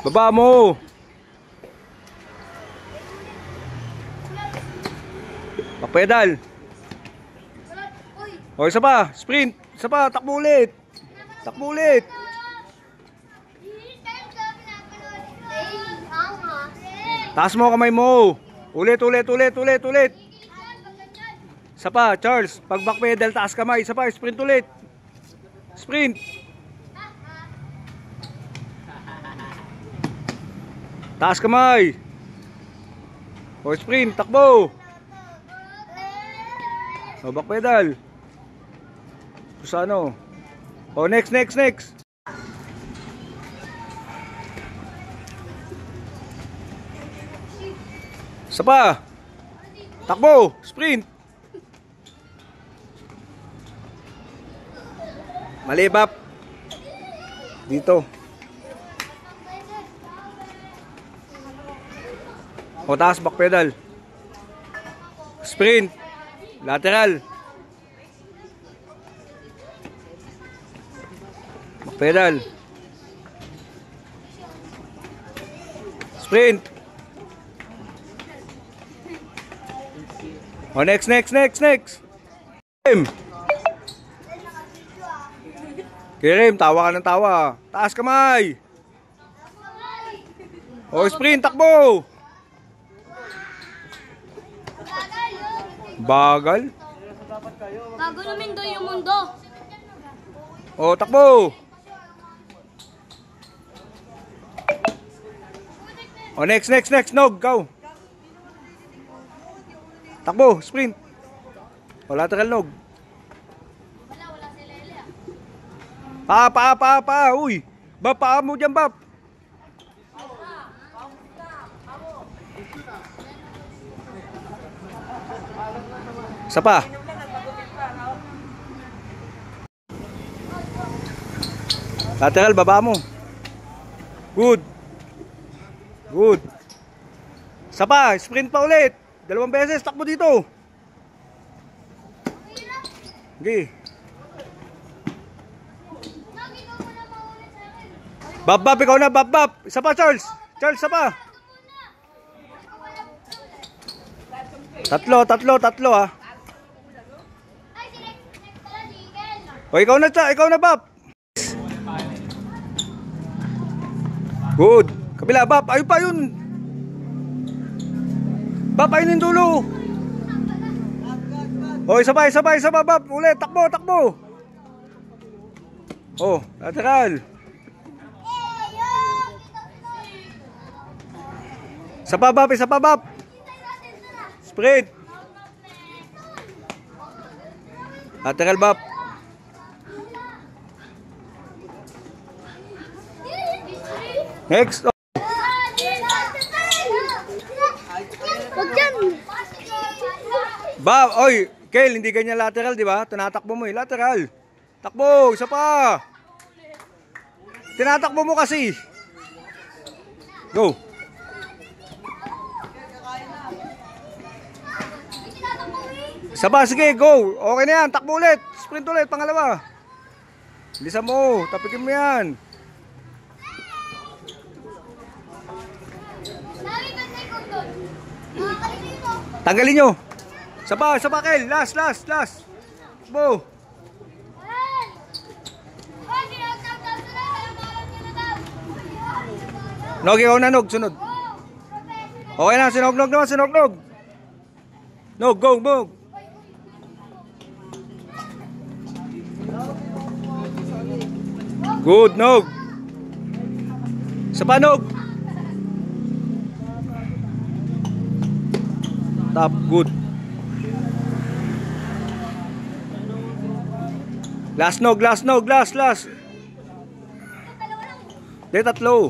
Baba mo. Pedal. O, isa pa. Sprint. Isa pa. Takbo ulit. Takbo ulit. Taas mo kamay mo. Ulit. Isa pa, Charles. Pag back pedal, taas kamay. Isa pa, sprint ulit. Sprint. Taas kamay. O, sprint. Takbo. O, back pedal. Sa ano? O, next. Isa pa. Takbo. Sprint. Mali, Bap. Dito. O, taas, back pedal. Sprint. Lateral. Back pedal. Sprint. O, next. Kirim, tawa ka ng tawa. Taas kamay. O, sprint, takbo. Bagal. Bago namin doon yung mundo. O, takbo. O, next. Nog, go. Takbo, sprint. O, lateral nog. Wala si Lele. Pa. Uy. Bap, paa mo dyan, Bap. Isa pa. Lateral, baba mo. Good. Isa pa, sprint pa ulit. 2 beses, takbo dito. Okay. Bap, ikaw na, Bap. Isa pa, Charles, isa pa. Tatlo ha. O, ikaw na, Bap. Good. Kabila, Bap. Ayun pa yun. Bap, ayun yung dulo. O, isa pa, Bap. Ulit, takbo. O, lateral. Isa pa, Bap. Sprint. Lateral, Bap. Next. Bap, oy, Kel, hindi ganyan lateral, di ba? Tinatakbo mo, lateral. Takbo, isa pa. Tinatakbo mo kasi. Go. Isa pa, sige, go. Okay na yan, takbo ulit. Sprint ulit, pangalawa. Bilisan mo, tapikin mo yan. Tanggalin nyo. Isa pa, Kel. Last. Bo. Nog, ikaw na, Nog. Sunod. Okay na, sinog. Nog, go. Good, Nog. Isa pa, Nog. Top, good. Last. Di, tatlo.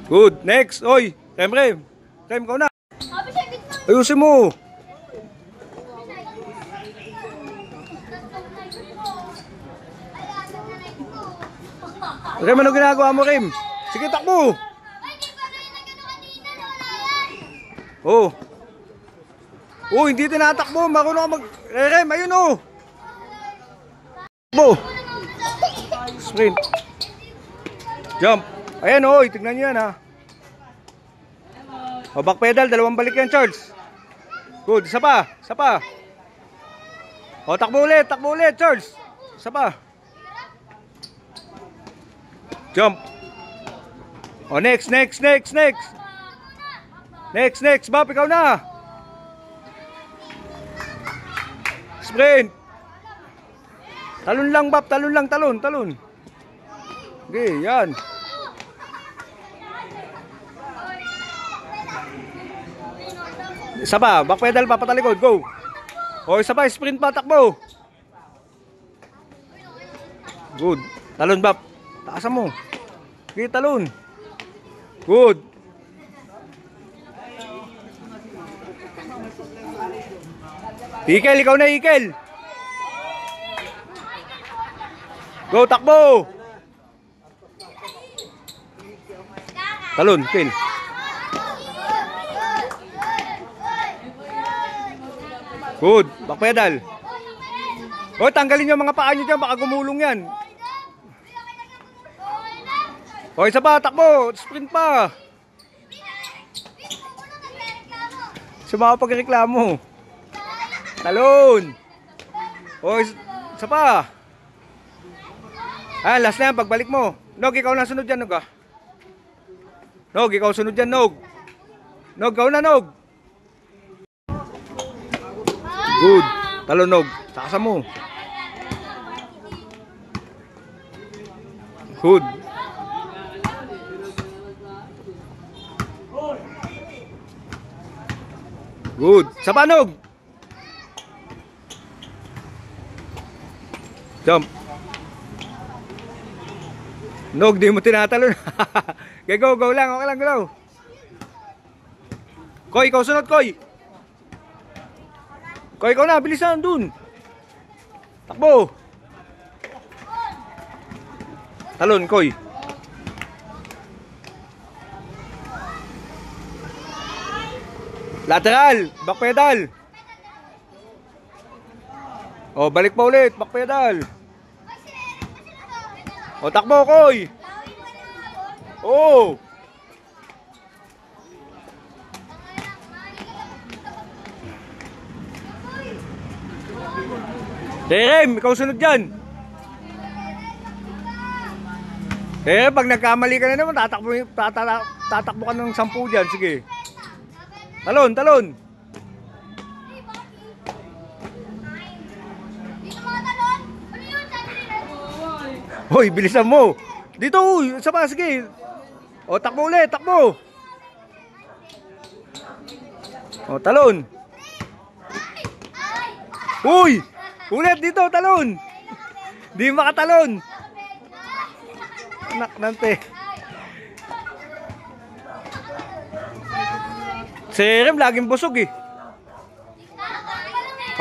Good, next. Oy, Rem, ikaw na. Ayusin mo. Rem, ano ginagawa mo, Rem? Sige, takbo. Oh. Oh, hindi tinatakbo. Marunong ka mag... Rem, ayun oh. Takbo. Sprint. Jump. Ayan oh, tignan nyo yan ha. O, back pedal, dalawang balik yan, Charles. Good, isa pa, isa pa. O, takbo ulit, Charles. Isa pa. Jump. O, next. Next, Bap, ikaw na. Sprint. Talon lang, Bap, talon. Okay, yan. Isa pa, back pedal pa, patalikod, go. O, isa pa, sprint pa, takbo. Good. Talon, Bap. Taasan mo. Okay, talon. Good. Ikel, ikaw na, Ikel. Go, takbo. Talon, Ikel. Good, back pedal. O, tanggalin nyo mga paa nyo dyan, baka gumulong yan. O, isa pa, takbo, sprint pa. Sumama pagreklamo. Talon. O, isa pa. Ah, last na yan, pagbalik mo. Nog, ikaw na sunod dyan, Nog ah. Nog, ikaw sunod dyan, Nog. Nog, ikaw na, Nog. Good. Talon, Nog. Sakasa mo. Good. Good. Sa panog. Jump. Nog, di mo tinatalon. Okay, go lang. Okay lang, go. Koy, ikaw sunod, Koy. Koy, ikaw na. Bilisan, dun. Takbo. Talon, Koy. Lateral, back pedal. O, balik pa ulit, back pedal. O, takbo, Koy. O. Terem, ikaw sunod dyan. Pag nagkamali ka na naman, tatakbo ka ng 10 dyan. Sige. Talon. Hoy, bilisan mo. Dito, isa pa, sige. O, takbo ulit, takbo. O, talon. Uy, ulit dito, talon. Di makatalon. Anak nante. Si Rem laging busog eh.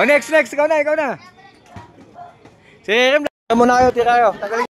O, next, ikaw na. Si Rem, muna kayo, tira kayo.